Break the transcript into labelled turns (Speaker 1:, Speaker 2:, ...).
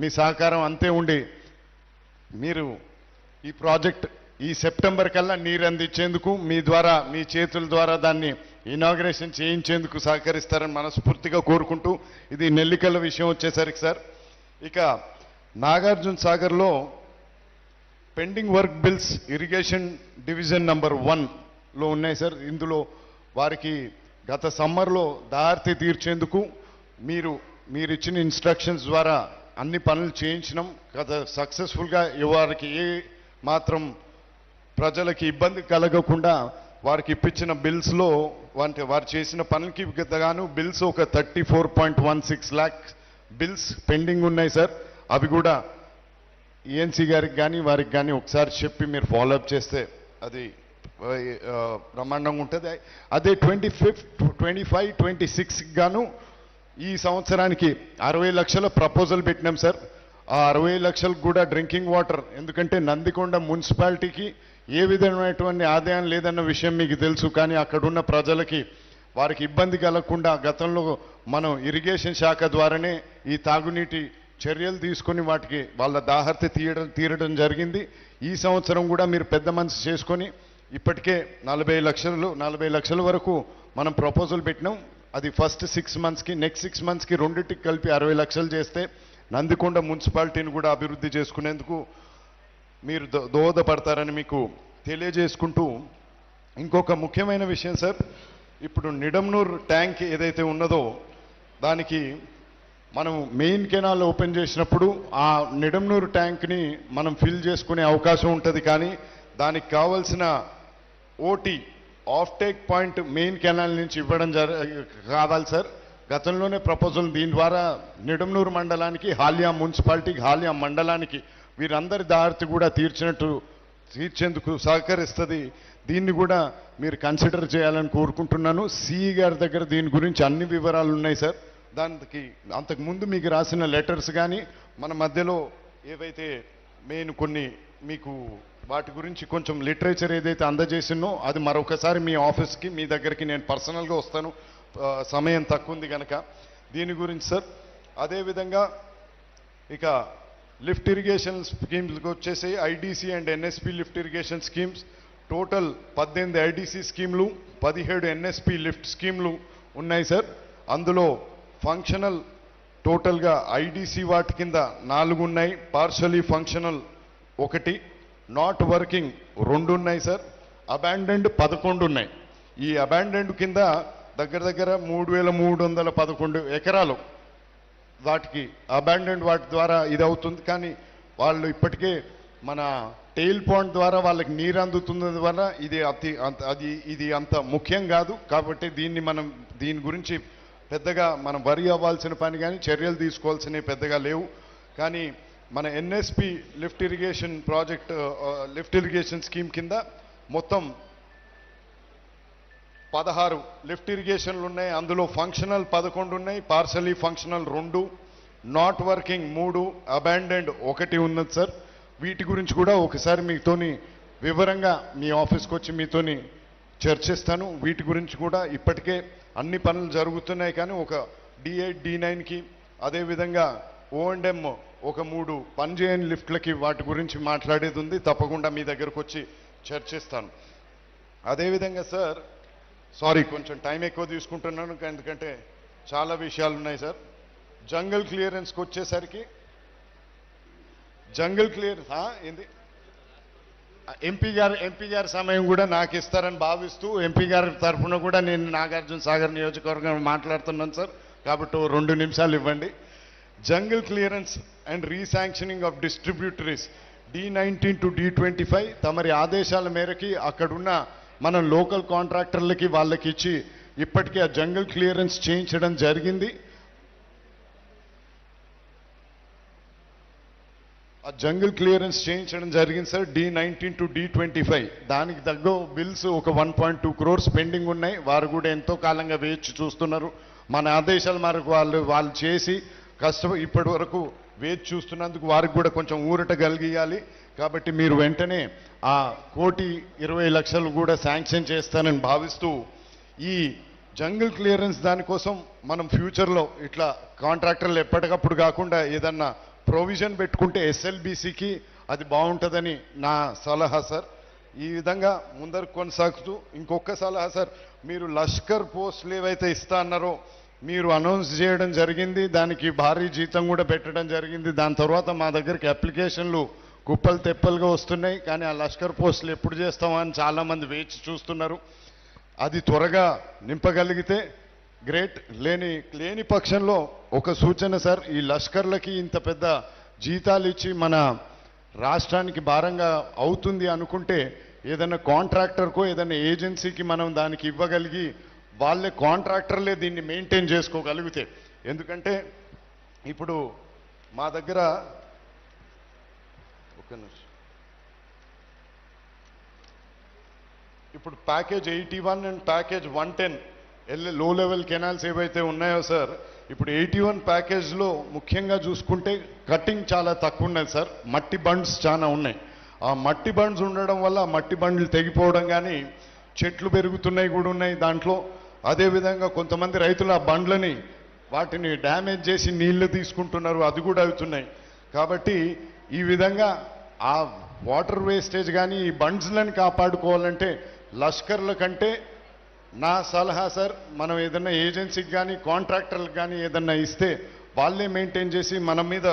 Speaker 1: మీ సహకారం అంతే ఉండి మీరు ఈ ప్రాజెక్ట్ ఈ సెప్టెంబర్ కల్లా నీరు అందించేందుకు మీ ద్వారా మీ చేతుల ద్వారా దాన్ని ఇనాగ్రేషన్ చేయించేందుకు సహకరిస్తారని మనస్ఫూర్తిగా కోరుకుంటూ, ఇది నెల్లికల్ల విషయం వచ్చేసరికి సార్, ఇక నాగార్జున సాగర్లో pending work bills irrigation division number 1లో ఉన్నాయి సార్. ఇందులో వారికి గత సమ్మర్లో దార్తి తీర్చేందుకు మీరు ఇచ్చిన ఇన్స్ట్రక్షన్స్ ద్వారా అన్ని పనులు చేయించినాం. గత సక్సెస్ఫుల్గా వారికి ఏ మాత్రం ప్రజలకి ఇబ్బంది కలగకుండా వారికి ఇప్పించిన బిల్స్లో వారు చేసిన పనులకి గాను బిల్స్ ఒక 34.16 lakh బిల్స్ పెండింగ్ ఉన్నాయి సార్. అవి కూడా ఈఎన్సీ గారికి కానీ వారికి కానీ ఒకసారి చెప్పి మీరు ఫాలోఅప్ చేస్తే అది బ్రహ్మాండంగా ఉంటుంది. అదే 25, 26 గాను ఈ సంవత్సరానికి 60 లక్షల ప్రపోజల్ పెట్టినాం సార్. ఆ 60 లక్షలకు కూడా డ్రింకింగ్ వాటర్, ఎందుకంటే నందికొండ మున్సిపాలిటీకి ఏ విధమైనటువంటి ఆదాయం లేదన్న విషయం మీకు తెలుసు. కానీ అక్కడున్న ప్రజలకి వారికి ఇబ్బంది కలగకుండా గతంలో మనం ఇరిగేషన్ శాఖ ద్వారానే ఈ తాగునీటి చర్యలు తీసుకొని వాటికి వాళ్ళ దాహర్తి తీరడం జరిగింది. ఈ సంవత్సరం కూడా మీరు పెద్ద మనసు చేసుకొని ఇప్పటికే 40 లక్షల వరకు మనం ప్రపోజల్ పెట్టినాం. అది ఫస్ట్ 6 monthsకి, నెక్స్ట్ 6 monthsకి రెండింటికి కలిపి 60 లక్షలు చేస్తే నందికొండ మున్సిపాలిటీని కూడా అభివృద్ధి చేసుకునేందుకు మీరు దోహదపడతారని మీకు తెలియజేసుకుంటూ, ఇంకొక ముఖ్యమైన విషయం సార్, ఇప్పుడు నిడమ్నూర్ ట్యాంక్ ఏదైతే ఉన్నదో దానికి మనం మెయిన్ కెనాల్ ఓపెన్ చేసినప్పుడు ఆ నిడమ్నూర్ ట్యాంక్ని మనం ఫిల్ చేసుకునే అవకాశం ఉంటుంది. కానీ దానికి కావాల్సిన OT of take point main canal నుంచి ఇవ్వడం కావాలి సార్. గతంలోనే ప్రపోజల్ దీని ద్వారా నిడమ్నూరు మండలానికి, హాల్యా మున్సిపాలిటీకి, హాల్యా మండలానికి వీరందరి దారిని కూడా తీర్చేందుకు సహకరిస్తుంది. దీన్ని కూడా మీరు కన్సిడర్ చేయాలని కోరుకుంటున్నాను. సిఈ గారి దగ్గర దీని గురించి అన్ని వివరాలు ఉన్నాయి సార్. దానికి అంతకుముందు మీకు రాసిన లెటర్స్ కానీ మన మధ్యలో ఏవైతే కొన్ని మీకు వాటి గురించి కొంచెం లిటరేచర్ ఏదైతే అందజేసినో అది మరొకసారి మీ ఆఫీస్కి, మీ దగ్గరికి నేను పర్సనల్గా వస్తాను, సమయం తక్కువ ఉంది కనుక. దీని గురించి సార్, అదేవిధంగా ఇక లిఫ్ట్ ఇరిగేషన్ స్కీమ్స్కి వచ్చేసి IDC and NSP lift irrigation schemes total 18 IDC స్కీమ్లు, 17 ఎన్ఎస్పి లిఫ్ట్ స్కీమ్లు ఉన్నాయి సార్. అందులో ఫంక్షనల్ టోటల్గా ఐడిసి వాటి కింద 4 ఉన్నాయి, పార్షలీ ఫంక్షనల్ 1, నాట్ వర్కింగ్ 2 ఉన్నాయి సార్, అబాండెండ్ 11 ఉన్నాయి. ఈ అబాండెండ్ కింద దగ్గర 3,311 ఎకరాలు వాటికి అబాండెండ్ వాటి ద్వారా ఇది అవుతుంది. కానీ వాళ్ళు ఇప్పటికే మన టెయిల్ పాయింట్ ద్వారా వాళ్ళకి నీరు అందుతున్న ద్వారా ఇది అంత ముఖ్యం కాదు. కాబట్టి దీని గురించి పెద్దగా మనం వరి అవ్వాల్సిన పని కానీ చర్యలు తీసుకోవాల్సినవి పెద్దగా లేవు. కానీ మన NSP lift irrigation project lift irrigation scheme కింద మొత్తం 16 లిఫ్ట్ ఇరిగేషన్లు ఉన్నాయి. అందులో ఫంక్షనల్ 11 ఉన్నాయి, partially functional 2, not working 3, abandoned 1 ఉన్నది సార్. వీటి గురించి కూడా ఒకసారి మీతోని వివరంగా మీ ఆఫీస్కి వచ్చి మీతోని చర్చిస్తాను. వీటి గురించి కూడా ఇప్పటికే అన్ని పనులు జరుగుతున్నాయి. కానీ ఒక D8, D9కి అదేవిధంగా O&M ఒక 3 పనిచేయని లిఫ్ట్లకి వాటి గురించి మాట్లాడేది ఉంది. తప్పకుండా మీ దగ్గరకు వచ్చి చర్చిస్తాను. అదేవిధంగా సార్, సారీ కొంచెం టైం ఎక్కువ తీసుకుంటున్నాను ఎందుకంటే చాలా విషయాలు ఉన్నాయి సార్. జంగల్ క్లియరెన్స్కి వచ్చేసరికి జంగల్ క్లియరెన్స్ ఏంది ఎంపీ గారి సమయం కూడా నాకు ఇస్తారని భావిస్తూ ఎంపీ గారి తరఫున కూడా నేను నాగార్జున సాగర్ నియోజకవర్గం మాట్లాడుతున్నాను సార్. కాబట్టి 2 నిమిషాలు ఇవ్వండి. Jungle clearance and resanctioning of distributaries D19 to D25 తమరి ఆదేశాల మేరకి అక్కడున్న మనం లోకల్ కాంట్రాక్టర్లకి వాళ్ళకి ఇచ్చి ఇప్పటికే ఆ జంగల్ క్లియరెన్స్ చేయించడం జరిగింది. ఆ జంగల్ క్లియరెన్స్ చేయించడం జరిగింది సార్. D19 to D25 దానికి తగ్గ బిల్స్ ఒక 1.2 crores పెండింగ్ ఉన్నాయి. వారు కూడా ఎంతో కాలంగా వేచి చూస్తున్నారు. మన ఆదేశాల మేరకు వాళ్ళు చేసి ఇప్పటి వరకు వేచి చూస్తున్నందుకు వారికి కూడా కొంచెం ఊరట కలిగియాలి. కాబట్టి మీరు వెంటనే ఆ 1,20,00,000 కూడా శాంక్షన్ చేస్తానని భావిస్తూ ఈ జంగల్ క్లియరెన్స్ దానికోసం మనం ఫ్యూచర్లో ఇట్లా కాంట్రాక్టర్లు ఎప్పటికప్పుడు కాకుండా ఏదన్నా ప్రొవిజన్ పెట్టుకుంటే ఎస్ఎల్బిసికి అది బాగుంటుందని నా సలహా సార్. ఈ విధంగా ముందరు కొనసాగుతూ ఇంకొక సలహా సార్, మీరు లష్కర్ పోస్టులు ఏవైతే ఇస్తా అన్నారో మీరు అనౌన్స్ చేయడం జరిగింది, దానికి భారీ జీతం కూడా పెట్టడం జరిగింది. దాని తర్వాత మా దగ్గరికి అప్లికేషన్లు కుప్పలు తెప్పలుగా వస్తున్నాయి, కానీ ఆ లష్కర్ పోస్టులు ఎప్పుడు చేస్తామా అని చాలామంది వేచి చూస్తున్నారు. అది త్వరగా నింపగలిగితే గ్రేట్. లేని పక్షంలో ఒక సూచన సార్, ఈ లష్కర్లకి ఇంత పెద్ద జీతాలు ఇచ్చి మన రాష్ట్రానికి భారంగా అవుతుంది అనుకుంటే ఏదైనా కాంట్రాక్టర్కో ఏదైనా ఏజెన్సీకి మనం దానికి ఇవ్వగలిగి వాళ్ళే కాంట్రాక్టర్లే దీన్ని మెయింటైన్ చేసుకోగలిగితే. ఎందుకంటే ఇప్పుడు మా దగ్గర ఇప్పుడు ప్యాకేజ్ 81 అండ్ ప్యాకేజ్ 110 లో లెవెల్ కెనాల్స్ ఏవైతే ఉన్నాయో సార్, ఇప్పుడు 81 ప్యాకేజ్లో ముఖ్యంగా చూసుకుంటే కటింగ్ చాలా తక్కువ ఉన్నది సార్. మట్టి బండ్స్ చాలా ఉన్నాయి. ఆ మట్టి బండ్స్ ఉండడం వల్ల మట్టి బండ్లు తెగిపోవడం కానీ చెట్లు పెరుగుతున్నాయి కూడా ఉన్నాయి దాంట్లో. అదేవిధంగా కొంతమంది రైతులు ఆ బండ్లని వాటిని డ్యామేజ్ చేసి నీళ్లు తీసుకుంటున్నారు, అది కూడా అవుతున్నాయి. కాబట్టి ఈ విధంగా ఆ వాటర్ వేస్టేజ్ కానీ ఈ బండ్స్లను కాపాడుకోవాలంటే లష్కర్ల కంటే నా సలహా సార్, మనం ఏదన్నా ఏజెన్సీకి కానీ కాంట్రాక్టర్లకు కానీ ఏదన్నా ఇస్తే వాళ్ళే మెయింటైన్ చేసి మన మీద